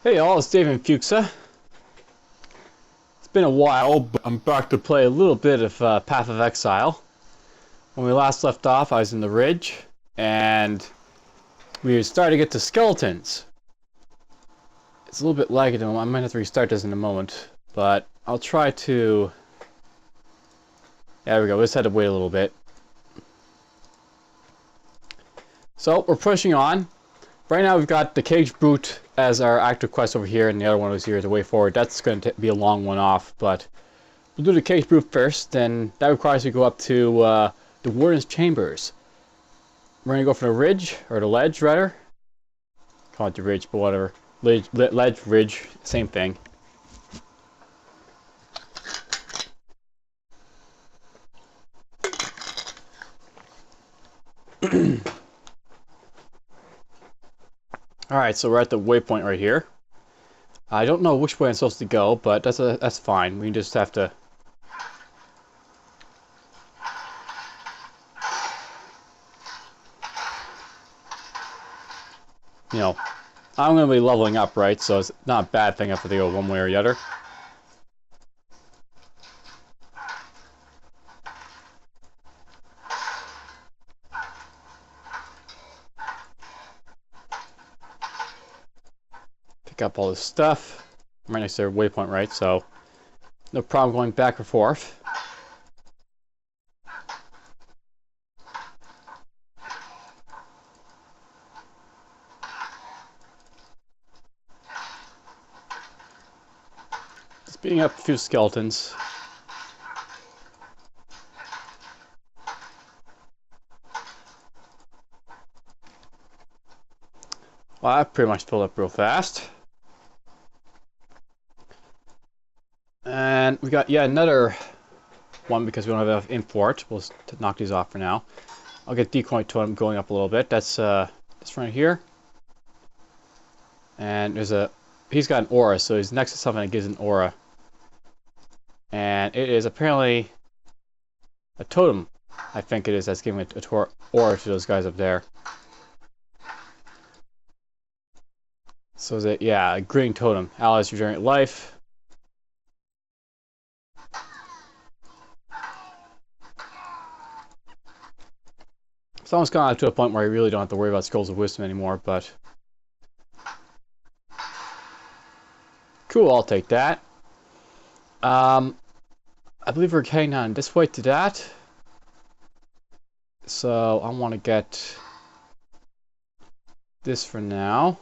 Hey all, it's Dave and Fuchsa. It's been a while, but I'm back to play a little bit of Path of Exile. When we last left off, I was in the ridge, and we were starting to get to skeletons. It's a little bit laggy, I might have to restart this in a moment, but I'll try to... There we go, we just had to wait a little bit. So, we're pushing on. Right now we've got the Cage Boot as our active quest over here, and the other one was here, the way forward. That's going to be a long one off, but we'll do the Cage Boot first, then that requires we go up to the Warden's Chambers. We're going to go for the ridge, or the ledge rather. Call it the ridge, but whatever. Ledge, ridge, same thing. Alright, so we're at the waypoint right here. I don't know which way I'm supposed to go, but that's fine. We just have to... You know, I'm going to be leveling up, right? So it's not a bad thing if they go one way or the other. Pick up all this stuff. I'm right next to their waypoint, right? So no problem going back and forth. Just beating up a few skeletons. Well, I pretty much filled up real fast. And we got another one because we don't have enough import. We'll knock these off for now. I'll get decoy totem going up a little bit. That's this right here. And he's got an aura, so he's next to something that gives an aura. And it is apparently a totem, I think it is, that's giving a aura to those guys up there. So is it, yeah, a green totem. Allies regenerate life. It's almost gone up to a point where you really don't have to worry about Scrolls of Wisdom anymore, but... Cool, I'll take that. I believe we're heading on this way to that. So I want to get this for now.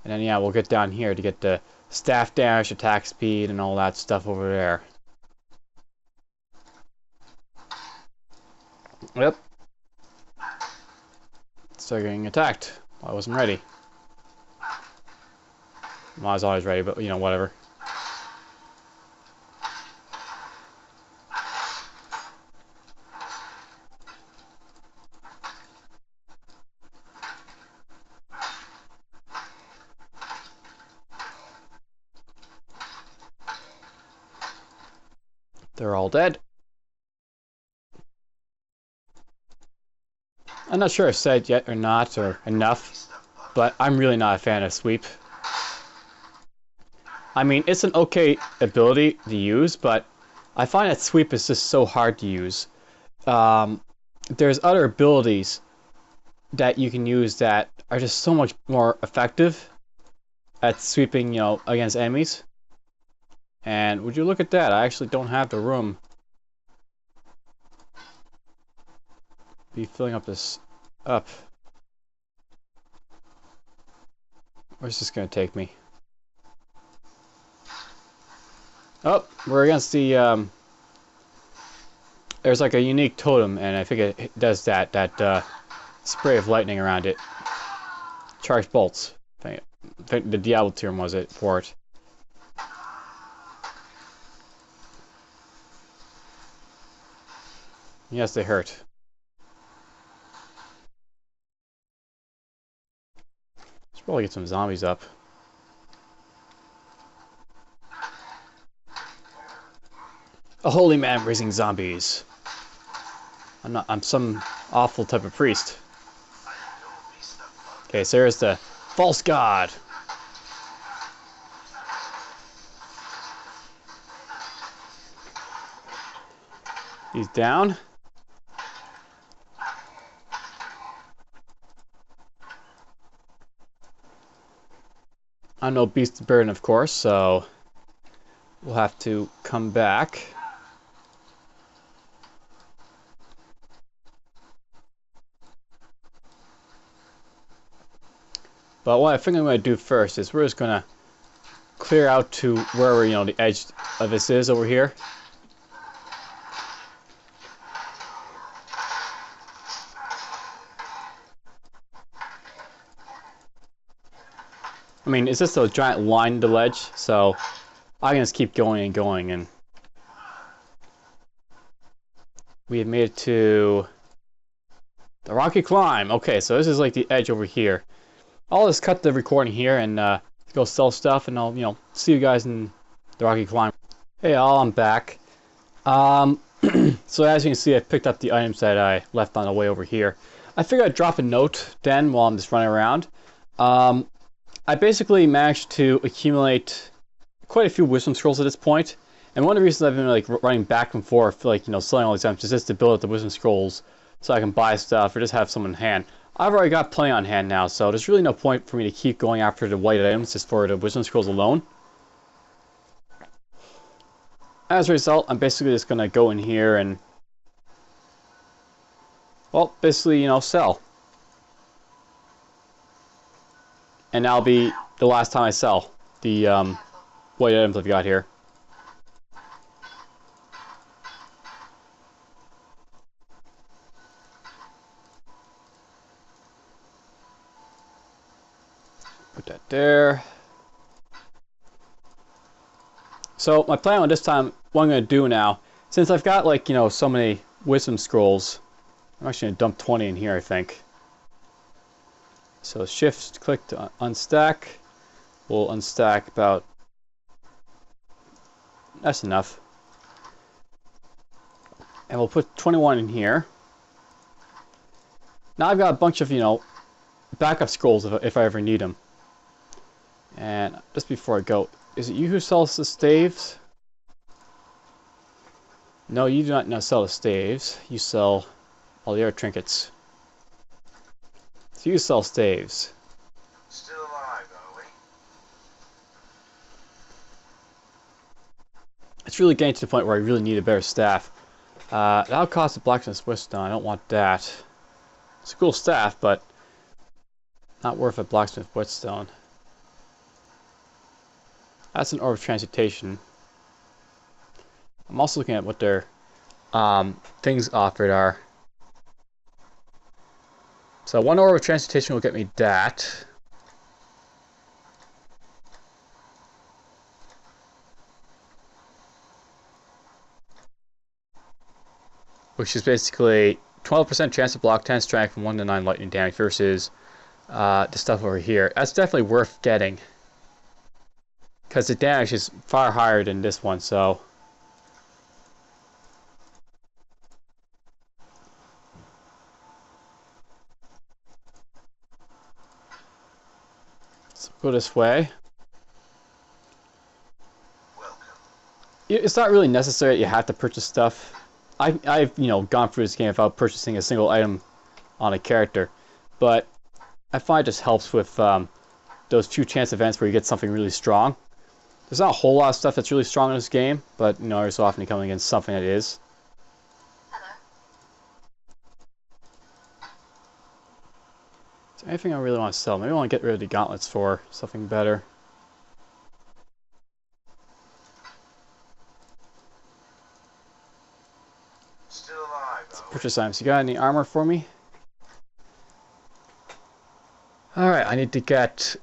And then yeah, we'll get down here to get the staff damage, attack speed, and all that stuff over there. Yep. Start getting attacked. Well, I wasn't ready. Well, I was always ready, but you know, whatever. They're all dead. I'm not sure if I've said yet or not, or enough, but I'm really not a fan of sweep. I mean, it's an okay ability to use, but I find that sweep is just so hard to use. There's other abilities that you can use that are just so much more effective at sweeping, you know, against enemies. And would you look at that? I actually don't have the room. Be filling up this up. Where's this gonna take me? Oh, we're against the there's like a unique totem, and I think it does that spray of lightning around it. Charged bolts. I think the Diablo term was it for it. Yes, they hurt. Let's probably get some zombies up. A holy man raising zombies. I'm some awful type of priest. Okay, so here's the false god. He's down. I'm no beast of burden, of course, so we'll have to come back. But what I think I'm going to do first is we're just going to clear out to wherever, you know, the edge of this is over here. I mean, it's just a giant line in the ledge, so I can just keep going and going, and we have made it to the rocky climb. Okay, so this is like the edge over here. I'll just cut the recording here and go sell stuff, and I'll, you know, see you guys in the rocky climb. Hey all, I'm back. So as you can see, I picked up the items that I left on the way over here. I figured I'd drop a note then while I'm just running around. I basically managed to accumulate quite a few wisdom scrolls at this point, and one of the reasons I've been like running back and forth, like, you know, selling all these items, is just to build up the wisdom scrolls so I can buy stuff or just have some in hand. I've already got plenty on hand now, so there's really no point for me to keep going after the white items just for the wisdom scrolls alone. As a result, I'm basically just gonna go in here and, well, basically, you know, sell. And that'll be the last time I sell the white items I've got here. Put that there. So my plan on this time, what I'm going to do now, since I've got, like, you know, so many wisdom scrolls, I'm actually going to dump 20 in here, I think. So shift click to unstack. We'll unstack about, that's enough. And we'll put 21 in here. Now I've got a bunch of, you know, backup scrolls if I ever need them. And just before I go, is it you who sells the staves? No, you do not sell the staves. You sell all the other trinkets. So you sell staves. Still alive, are we? It's really getting to the point where I really need a better staff. That'll cost a blacksmith's whetstone. I don't want that. It's a cool staff, but not worth a blacksmith whetstone. That's an orb of transmutation. I'm also looking at what their things offered are. So one orb of transmutation will get me that. Which is basically 12% chance to block 10 strength from 1 to 9 lightning damage versus the stuff over here. That's definitely worth getting, because the damage is far higher than this one, so. Let's go this way. Welcome. It's not really necessary that you have to purchase stuff. I've you know, gone through this game without purchasing a single item on a character, but I find it just helps with those few chance events where you get something really strong. There's not a whole lot of stuff that's really strong in this game, but, you know, every so often you come against something that is. Hello. Is there anything I really want to sell? Maybe I want to get rid of the gauntlets for something better. Still alive, are we? Purchase items. You got any armor for me? Alright, I need to get...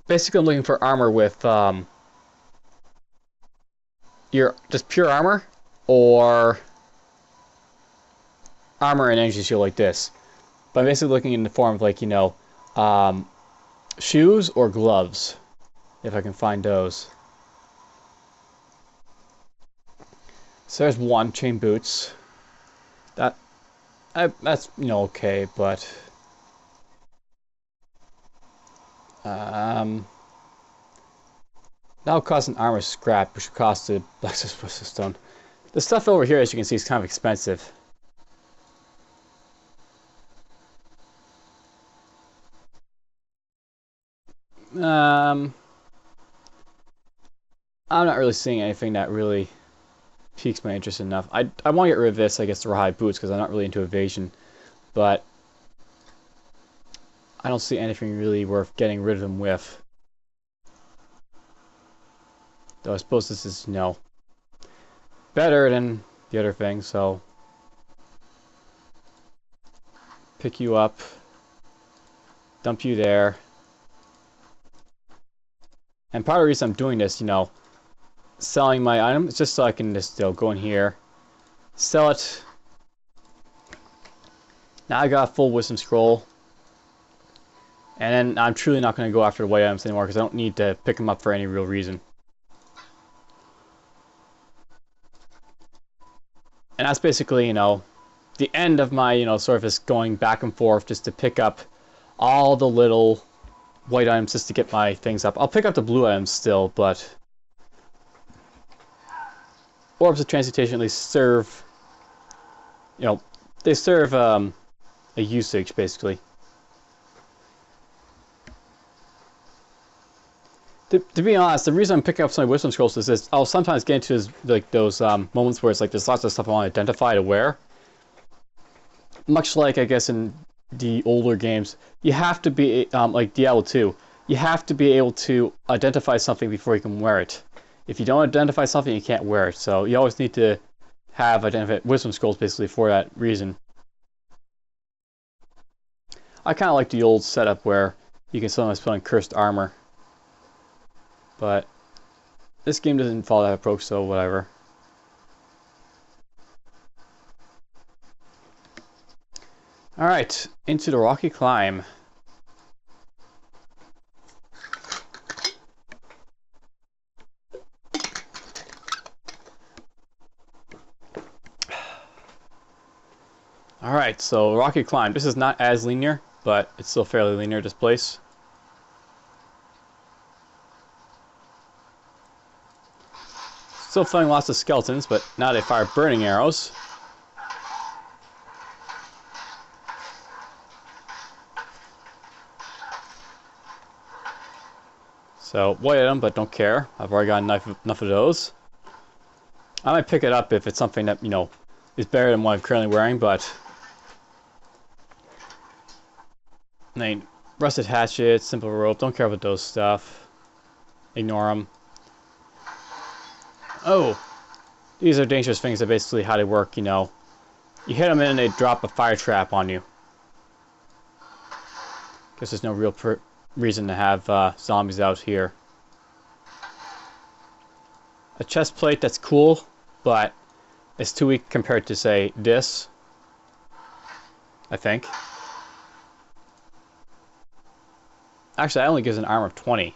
Basically, I'm looking for armor with, just pure armor, or armor and energy shield like this. But I'm basically looking in the form of, like, you know, shoes or gloves, if I can find those. So there's one, chain boots. That's, you know, okay, but Um, that'll cost an armor scrap, which will cost the blacksmith stone. The stuff over here, as you can see, is kind of expensive. I'm not really seeing anything that really piques my interest enough. I want to get rid of this, I guess, the rawhide boots, because I'm not really into evasion. But I don't see anything really worth getting rid of them with. Though I suppose this is, you know, better than the other thing, so pick you up, dump you there. And part of the reason I'm doing this, you know, selling my item, is just so I can just, you know, go in here, sell it. Now I got a full wisdom scroll. And then I'm truly not going to go after the white items anymore because I don't need to pick them up for any real reason. And that's basically, you know, the end of my, you know, sort of just going back and forth just to pick up all the little white items just to get my things up. I'll pick up the blue items still, but orbs of transmutation at least serve, you know, they serve a usage basically. To be honest, the reason I'm picking up some wisdom scrolls is this: I'll sometimes get into like those moments where it's like there's lots of stuff I want to identify to wear. Much like I guess in the older games, you have to be like Diablo 2. You have to be able to identify something before you can wear it. If you don't identify something, you can't wear it. So you always need to have identified wisdom scrolls basically for that reason. I kind of like the old setup where you can sometimes put on cursed armor. But this game doesn't follow that approach, so whatever. Alright, into the rocky climb. Alright, so rocky climb. This is not as linear, but it's still fairly linear, this place. Still finding lots of skeletons, but now they fire burning arrows. So, white item, but don't care. I've already got enough of those. I might pick it up if it's something that, you know, is better than what I'm currently wearing, but... I mean, rusted hatchet, simple rope, don't care about those stuff. Ignore them. Oh! These are dangerous things, are basically how they work, you know. You hit them in and they drop a fire trap on you. Guess there's no real reason to have zombies out here. A chest plate, that's cool, but it's too weak compared to, say, this. I think. Actually, that only gives an armor of 20.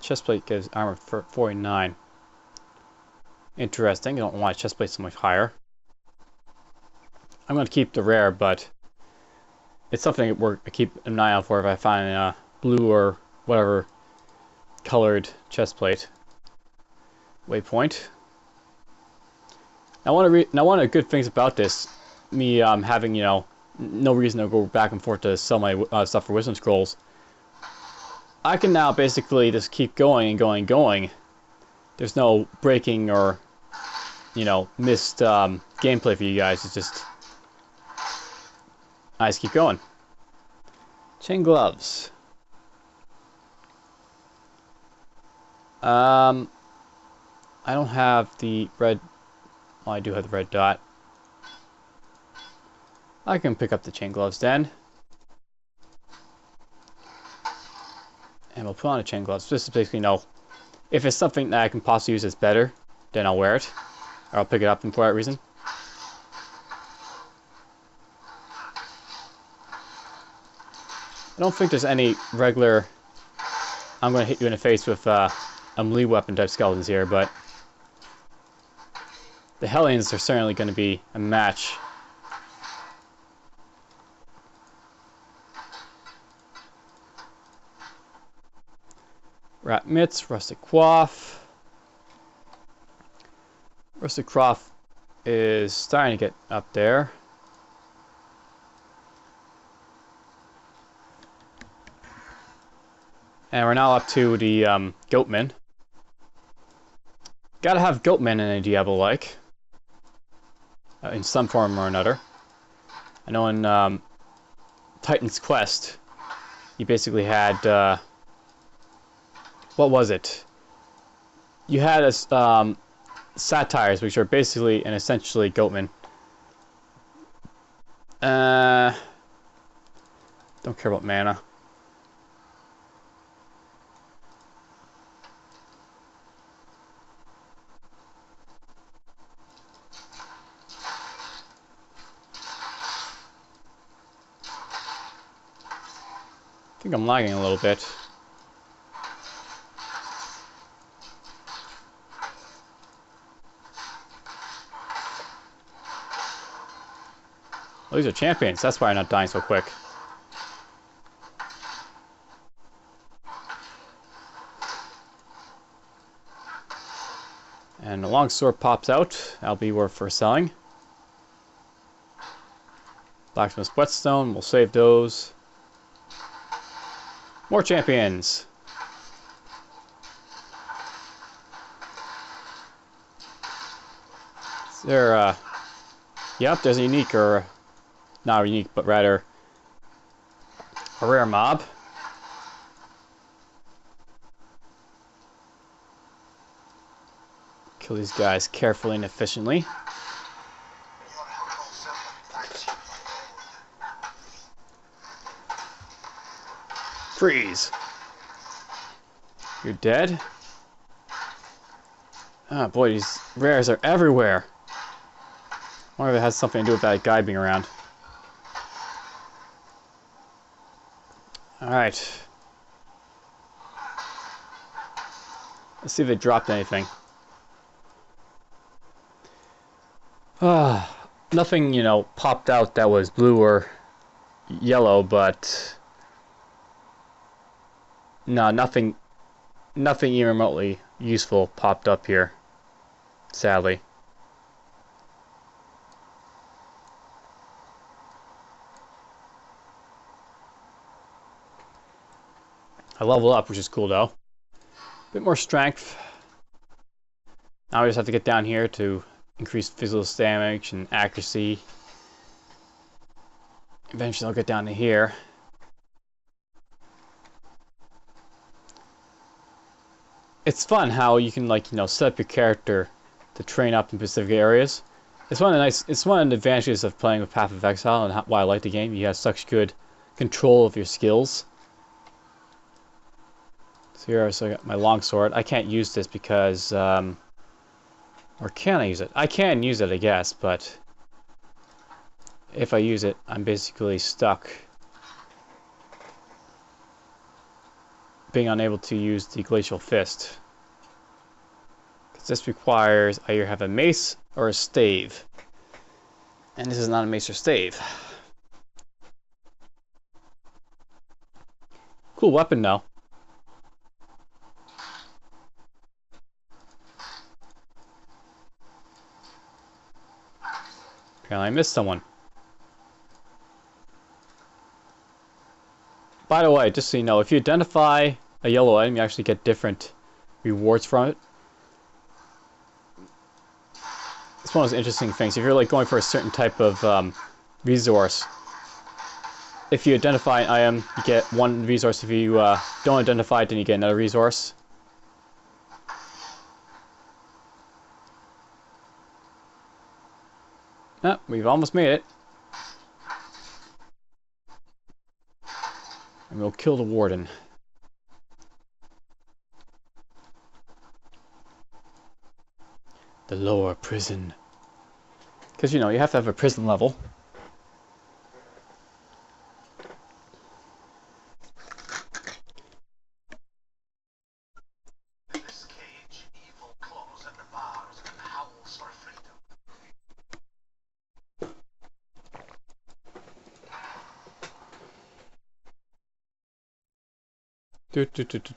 Chestplate gives armor for 49. Interesting. You don't want a chestplate so much higher. I'm going to keep the rare, but it's something I keep an eye out for if I find a blue or whatever colored chestplate. Waypoint. Now, one of the good things about this, me having, you know, no reason to go back and forth to sell my stuff for wisdom scrolls, I can now basically just keep going and going and going. There's no breaking or, you know, missed gameplay for you guys. It's just, I just keep going. Chain gloves. I don't have the red. Well, I do have the red dot. I can pick up the chain gloves then. And we'll put on the chain gloves. This is basically, you know, if it's something that I can possibly use that's better, then I'll wear it. Or I'll pick it up for that reason. I don't think there's any regular... I'm going to hit you in the face with a melee weapon type skeletons here, but... the Hellions are certainly going to be a match. Rat mitts, rustic coif. Rustic coif is starting to get up there. And we're now up to the goatman. Gotta have goatmen in a Diablo-like. In some form or another. I know in Titan's Quest, you basically had, what was it? You had a, satyrs, which are basically and essentially goatmen. Don't care about mana. I think I'm lagging a little bit. Oh, these are champions. That's why I'm not dying so quick. And the longsword pops out. That'll be worth for selling. Blacksmith's whetstone. We'll save those. More champions. Is there yep, there's a unique, or not unique, but rather a rare mob. Kill these guys carefully and efficiently. Freeze. You're dead? Ah, boy, these rares are everywhere. I wonder if it has something to do with that guy being around. Alright. Let's see if they dropped anything. Nothing, you know, popped out that was blue or yellow, but no, nothing even remotely useful popped up here, sadly. I leveled up, which is cool though. Bit more strength. Now we just have to get down here to increase physical damage and accuracy. Eventually I'll get down to here. It's fun how you can, like, you know, set up your character to train up in specific areas. It's one of the advantages of playing with Path of Exile and why I like the game. You have such good control of your skills. So here I got my longsword. I can't use this because or can I use it? I can use it, I guess, but if I use it, I'm basically stuck being unable to use the Glacial Fist. Because this requires I either have a mace or a stave. And this is not a mace or stave. Cool weapon though. Apparently I missed someone. By the way, just so you know, if you identify a yellow item, you actually get different rewards from it. It's one of those interesting things. If you're like going for a certain type of resource, if you identify an item, you get one resource. If you don't identify it, then you get another resource. Ah, we've almost made it. And we'll kill the Warden. The lower prison. Because, you know, you have to have a prison level. This cage, evil claws at the bars and howls for freedom.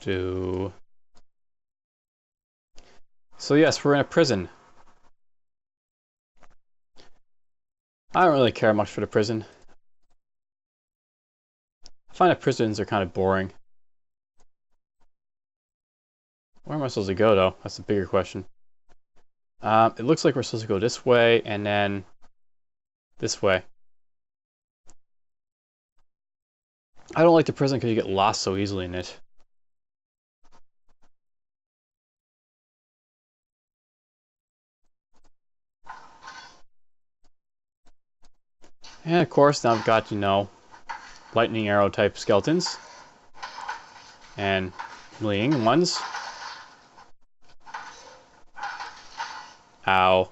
Do. So yes, we're in a prison. I don't really care much for the prison. I find that prisons are kind of boring. Where am I supposed to go, though? That's the bigger question. It looks like we're supposed to go this way, and then this way. I don't like the prison because you get lost so easily in it. And of course, now I've got, you know, lightning arrow type skeletons. And fleeing ones. Ow.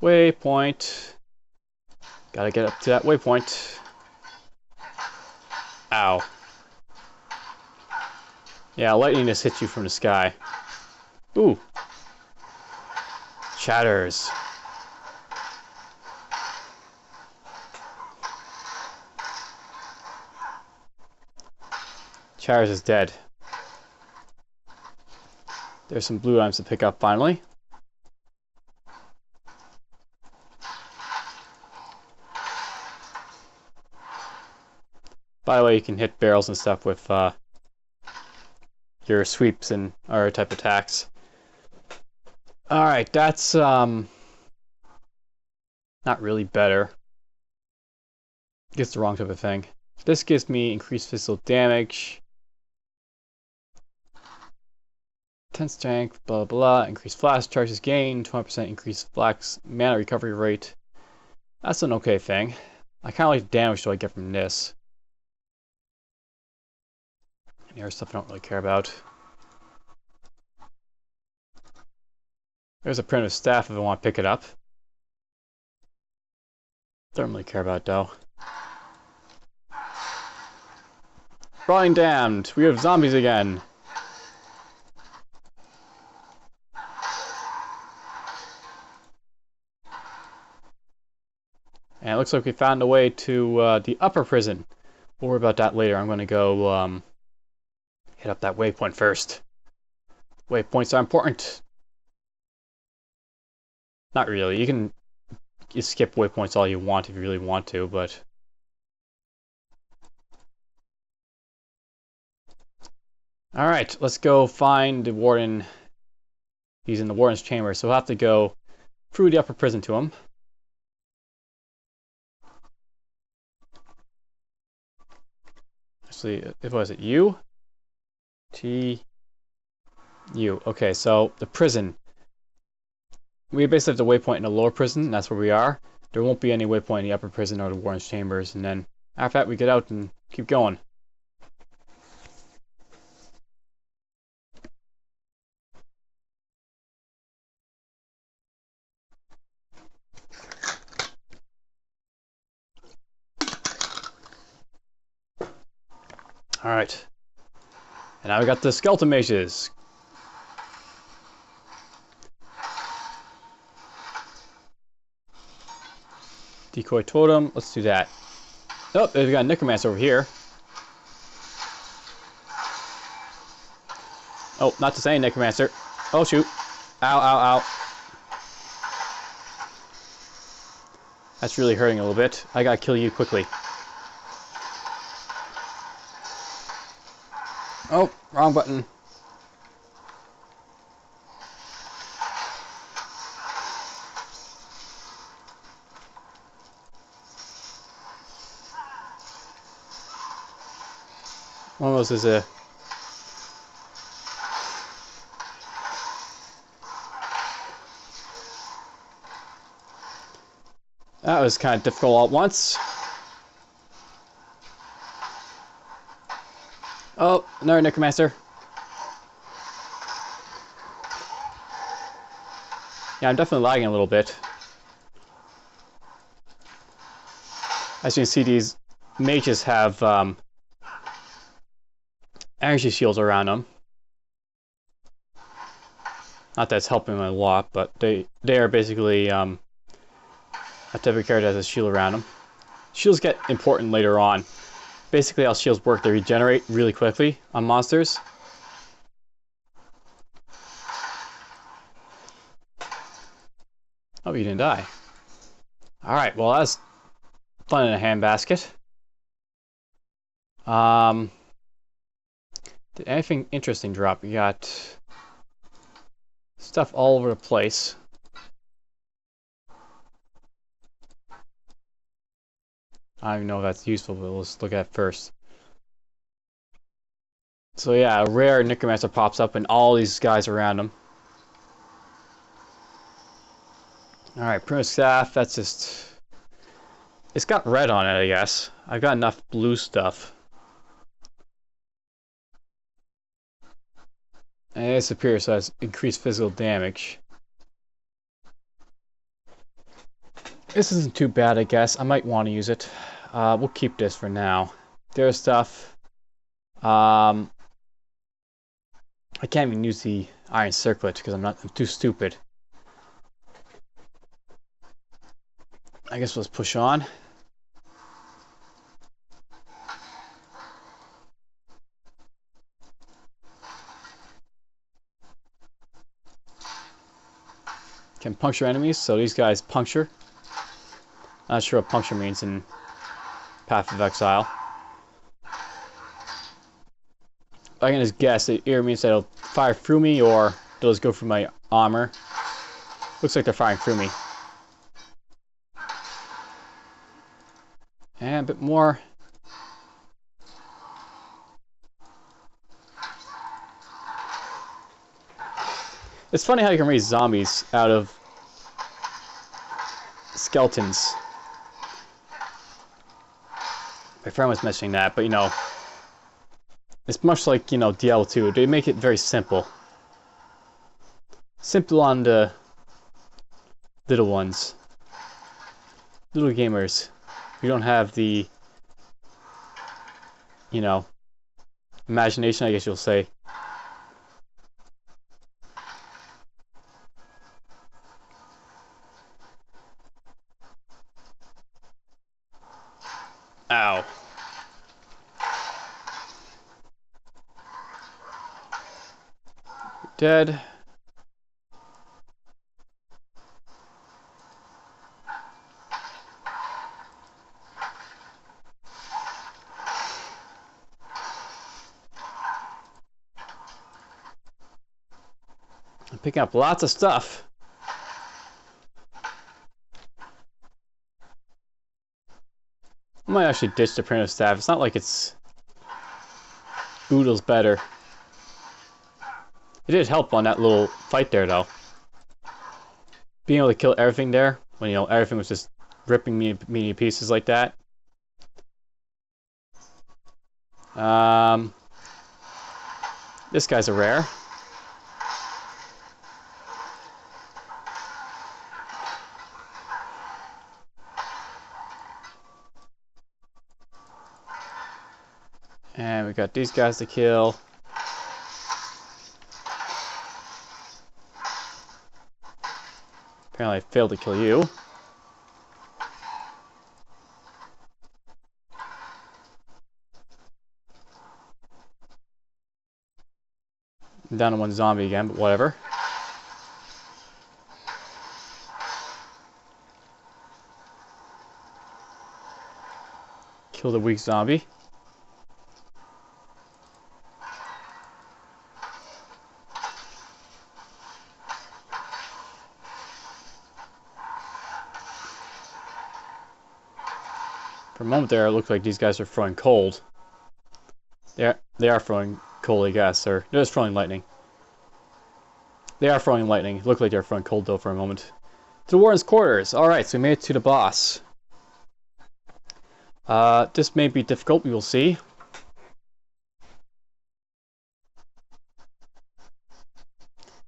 Waypoint. Gotta get up to that waypoint. Ow. Yeah, lightning just hits you from the sky. Ooh. Shatters. Shatters is dead. There's some blue items to pick up finally. By the way, you can hit barrels and stuff with your sweeps and other type attacks. Alright, that's not really better. It's the wrong type of thing. This gives me increased physical damage. 10 strength, blah blah, increased flash charges gain, 20% increased flash mana recovery rate. That's an okay thing. I kinda like the damage that I get from this. Any other stuff I don't really care about. There's a primitive staff if I want to pick it up. Don't really care about it though. Rotting damned! We have zombies again! And it looks like we found a way to the upper prison. We'll worry about that later. I'm going to go hit up that waypoint first. Waypoints are important. Not really. You can skip waypoints all you want if you really want to, but... Alright, let's go find the Warden. He's in the Warden's chamber, so we'll have to go through the upper prison to him. Actually, if was it U? T U. Okay, so the prison. We basically have the waypoint in the lower prison, and that's where we are. There won't be any waypoint in the upper prison or the Warden's chambers, and then after that we get out and keep going. Alright. And now we got the skeleton mages. Decoy totem, let's do that. Oh, they've got a necromancer over here. Oh, not the same necromancer. Oh shoot. Ow, ow, ow. That's really hurting a little bit. I gotta kill you quickly. Oh, wrong button. One of those is a... That was kind of difficult all at once. Oh, another necromancer. Yeah, I'm definitely lagging a little bit. As you can see, these mages have energy shields around them. Not that it's helping them a lot, but they are basically a type of character that has a shield around them. Shields get important later on. basically how shields work. They regenerate really quickly on monsters. Oh, you didn't die. Alright, well that's fun in a handbasket. Did anything interesting drop? We got stuff all over the place. I don't even know if that's useful, but let's look at it first. So yeah, a rare Necromancer pops up and all these guys around him. Alright, Primitive Staff, that's just... It's got red on it, I guess. I've got enough blue stuff. And it's superior, so it has increased physical damage. This isn't too bad, I guess. I might want to use it. We'll keep this for now. There's stuff. I can't even use the Iron Circlet because I'm too stupid. I guess let's push on. Can puncture enemies, so these guys puncture. Not sure what puncture means in Path of Exile. I can just guess it either means that it'll fire through me or they'll just go through my armor. Looks like they're firing through me. And a bit more. It's funny how you can raise zombies out of skeletons. My friend was mentioning that, but you know, it's much like, you know, Diablo 2. They make it very simple. Simple on the little ones. Little gamers. You don't have the, you know, imagination, I guess you'll say. Ow. Dead. I'm picking up lots of stuff. I might actually ditch the primitive staff. It's not like it's oodles better. It did help on that little fight there, though. Being able to kill everything there, when, you know, everything was just ripping me to pieces like that. This guy's a rare. And we got these guys to kill. Apparently I failed to kill you. I'm down to one zombie again, but whatever. Kill the weak zombie. For a moment there, it looked like these guys are throwing cold. They are throwing cold, I guess, or they're just throwing lightning. They are throwing lightning. It looked like they're throwing cold, though, for a moment. To the Warden's quarters. Alright, so we made it to the boss. This may be difficult, we will see.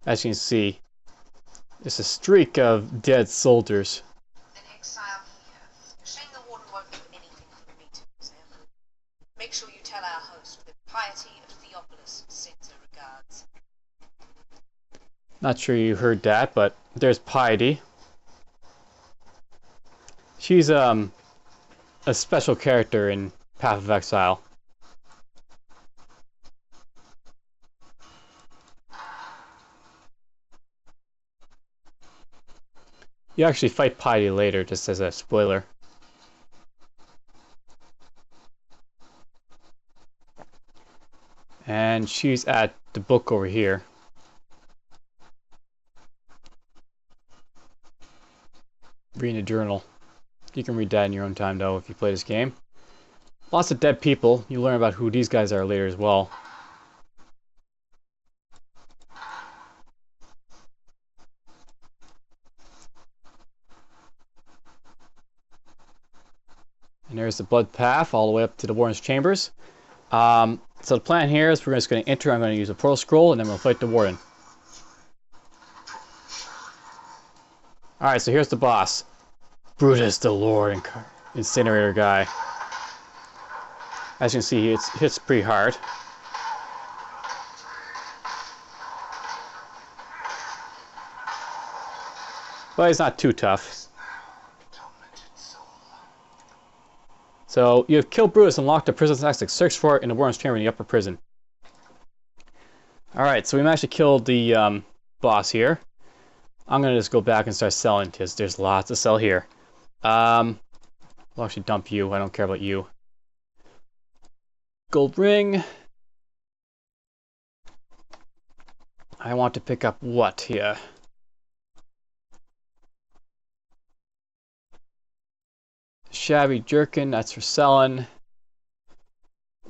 As you can see, it's a streak of dead soldiers. An exile here. Shame the Warden won't do anything for the meeting, Sam. Make sure you tell our host that Piety of Theopolis sends her regards. Not sure you heard that, but there's Piety. She's a special character in Path of Exile. You actually fight Piety later, just as a spoiler. And she's at the book over here. Reading a journal. You can read that in your own time, though, if you play this game. Lots of dead people. You learn about who these guys are later as well. And there's the blood path all the way up to the Warden's chambers. So the plan here is we're just going to enter. I'm going to use a portal scroll, and then we'll fight the Warden. Alright, so here's the boss. Brutus the Lord Incinerator guy. As you can see, it hits pretty hard. But he's not too tough. So you have killed Brutus and locked the prison's exit. Search for it in the Warden's chamber in the upper prison. Alright, so we managed to kill the boss here. I'm going to just go back and start selling because there's lots to sell here. We'll actually dump you. I don't care about you. Gold ring. I want to pick up what here? Shabby jerkin, that's for selling.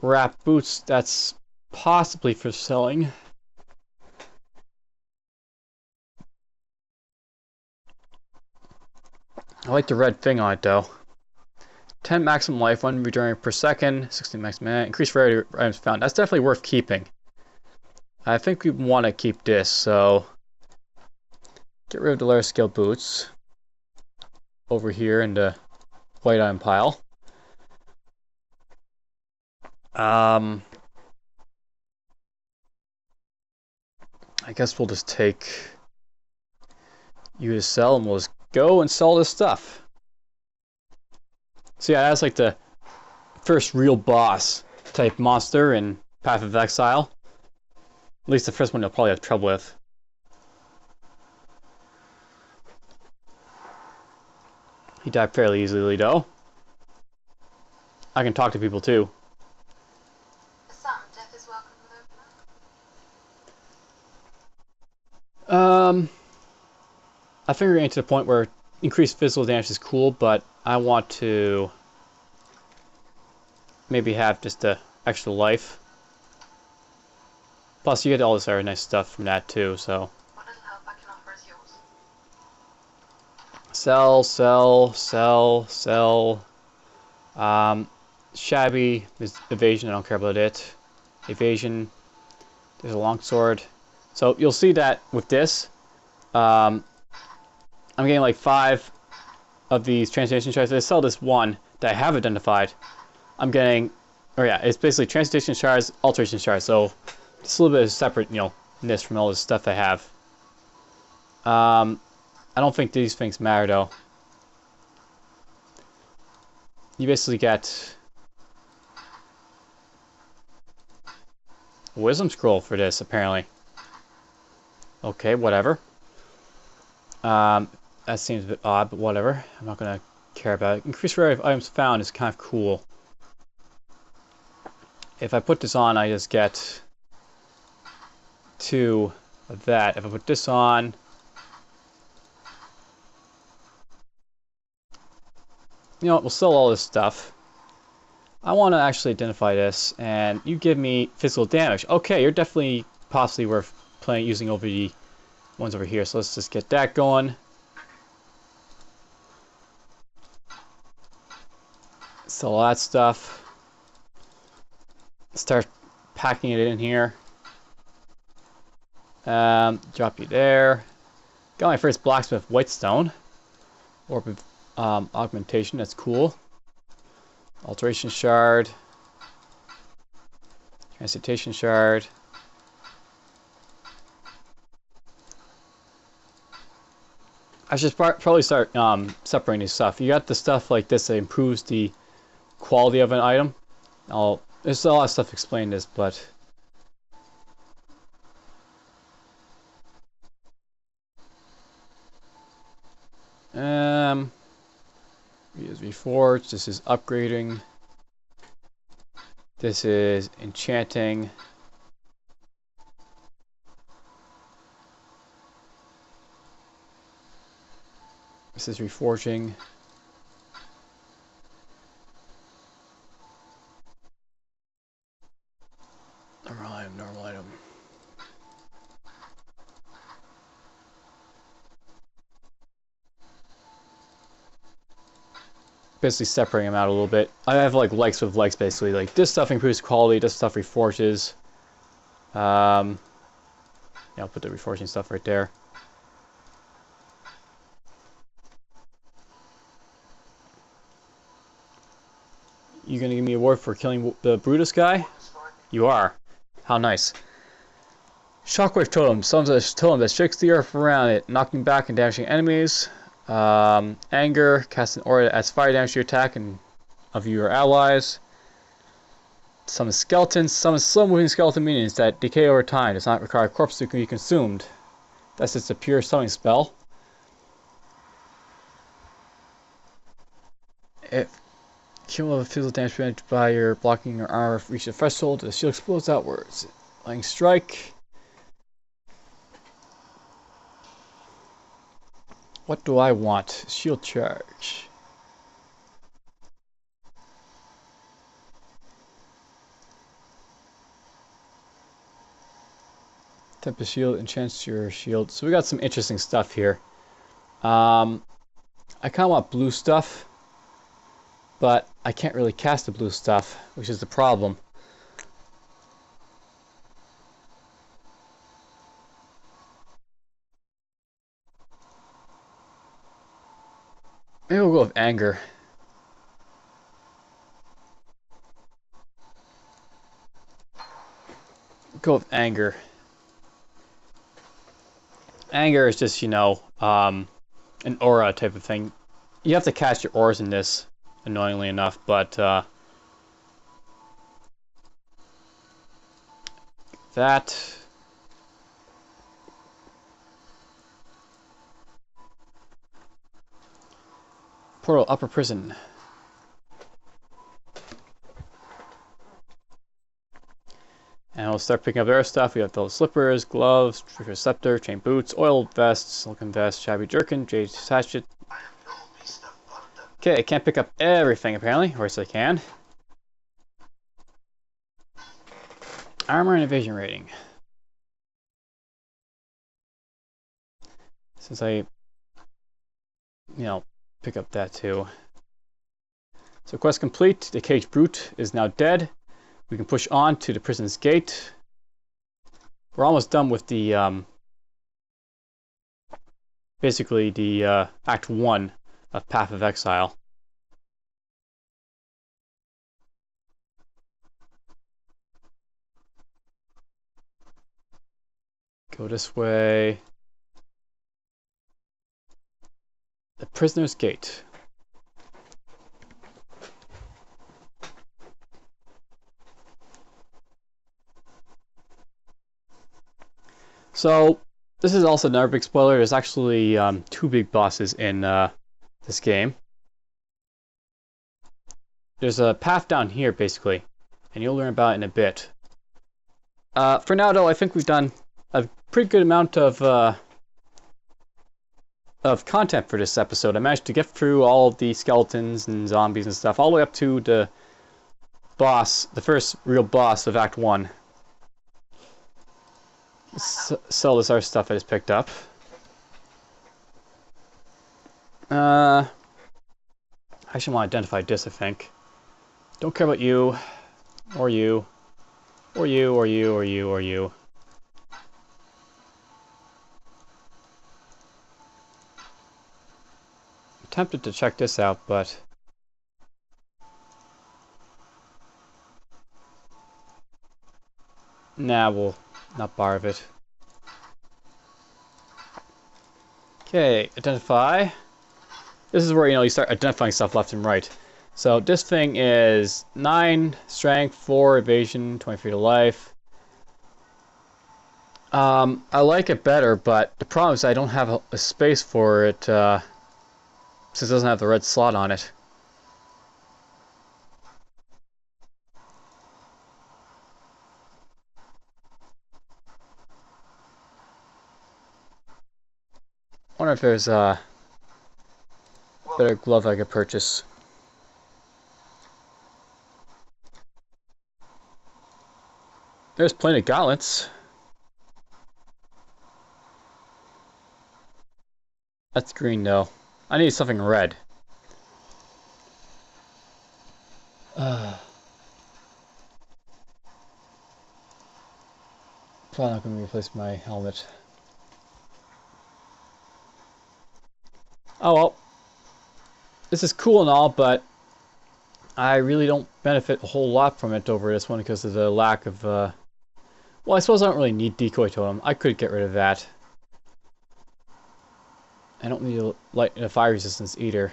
Wrap boots, that's possibly for selling. I like the red thing on it though. 10 maximum life, 1 regeneration per second, 16 maximum mana, increased rarity of items found. That's definitely worth keeping. I think we want to keep this, so get rid of the lower scale boots over here in the white iron pile. I guess we'll just take you to sell, and we'll just go and sell this stuff. So yeah, that's like the first real boss type monster in Path of Exile. At least the first one you'll probably have trouble with. He died fairly easily though. I can talk to people too. Some death is welcome with open. I think we're getting to the point where increased physical damage is cool, but I want to maybe have just a extra life. Plus, you get all this other nice stuff from that too. So What little help I can offer is yours. sell, sell, sell, sell. Shabby is evasion. I don't care about it. Evasion. There's a longsword. So you'll see that with this. I'm getting like 5 of these transmutation shards. I sell this one that I have identified. I'm getting, or yeah, it's basically transmutation shards, alteration shards. So it's a little bit of separate, ness from all this stuff I have. I don't think these things matter though. You basically get a wisdom scroll for this, apparently. Okay, whatever. That seems a bit odd, but whatever. I'm not gonna care about it. Increased rarity of items found is kind of cool. If I put this on, I just get 2 of that. If I put this on, you know what, we'll sell all this stuff. I want to actually identify this, and you give me physical damage. Okay, you're definitely possibly worth using over the ones over here. So let's just get that going. Sell all that stuff. Start packing it in here. Drop you there. Got my first blacksmith whitestone. Orb of augmentation, that's cool. Alteration shard. Transmutation shard. I should probably start separating this stuff. You got the stuff like this that improves the quality of an item. There's a lot of stuff explained this, but use reforge. This is upgrading. This is enchanting. This is reforging. Normal item. Basically separating them out a little bit. I have like likes with likes basically. Like this stuff improves quality, this stuff reforges. Yeah, I'll put the reforging stuff right there. You gonna give me a award for killing the Brutus guy? You are. How nice. Shockwave Totem. Summons a totem that shakes the earth around it, knocking back and damaging enemies. Anger. Cast an aura that adds fire damage to your attack and of your allies. Summon skeletons. Summon slow-moving skeleton minions that decay over time. Does not require a corpse to be consumed. That's just a pure summoning spell. If kill of physical damage prevented by your blocking or armor reach the threshold, the shield explodes outwards. Lightning strike. What do I want? Shield charge. Tempest shield enchants your shield. So we got some interesting stuff here. I kind of want blue stuff, but I can't really cast the blue stuff, which is the problem. Maybe we'll go with anger. Go with anger. Anger is just, you know, an aura type of thing. You have to cast your auras in this, annoyingly enough, but that. Portal upper prison. And we'll start picking up their stuff. We have those slippers, gloves, trigger scepter, chain boots, oil vest, silicon vest, shabby jerkin, jade hatchet. Okay, I can't pick up everything apparently, or else I can. Armor and evasion rating. Since I, pick up that too. So quest complete. The caged brute is now dead. We can push on to the prison's gate. We're almost done with the, basically the Act 1 of Path of Exile. Go this way. The prisoner's gate. So, this is also another big spoiler. There's actually 2 big bosses in this game. There's a path down here, basically, and you'll learn about it in a bit. For now, though, I think we've done a pretty good amount of content for this episode. I managed to get through all of the skeletons and zombies and stuff, all the way up to the boss, the first real boss of Act 1. Sell this other stuff I just picked up. I should want to identify this, I think. Don't care about you, or you, or you, or you, or you, or you. I'm tempted to check this out, but nah, we'll not borrow it. Okay, identify. This is where, you start identifying stuff left and right. So this thing is 9 strength, 4 evasion, 23 to life. I like it better, but the problem is I don't have a space for it since it doesn't have the red slot on it. I wonder if there's a better glove I could purchase. There's plenty of gauntlets. That's green though. I need something red. Probably not going to replace my helmet. Oh well. This is cool and all, but I really don't benefit a whole lot from it over this one because of the lack of, well, I suppose I don't really need decoy totem. I could get rid of that. I don't need a fire resistance either.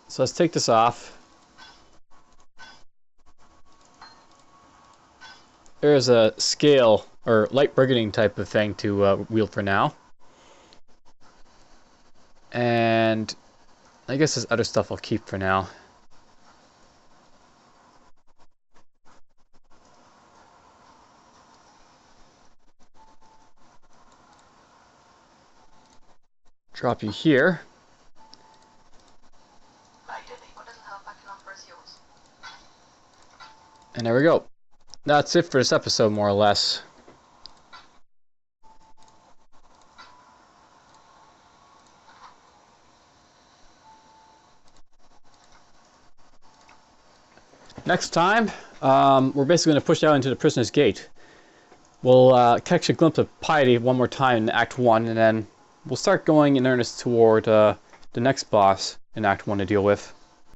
So let's take this off. There's a scale or light brigading type of thing to wield for now. And I guess this other stuff I'll keep for now. Drop you here. And there we go. That's it for this episode, more or less. Next time, we're basically going to push out into the Prisoner's Gate. We'll catch a glimpse of Piety one more time in Act 1, and then we'll start going in earnest toward the next boss in Act 1 to deal with.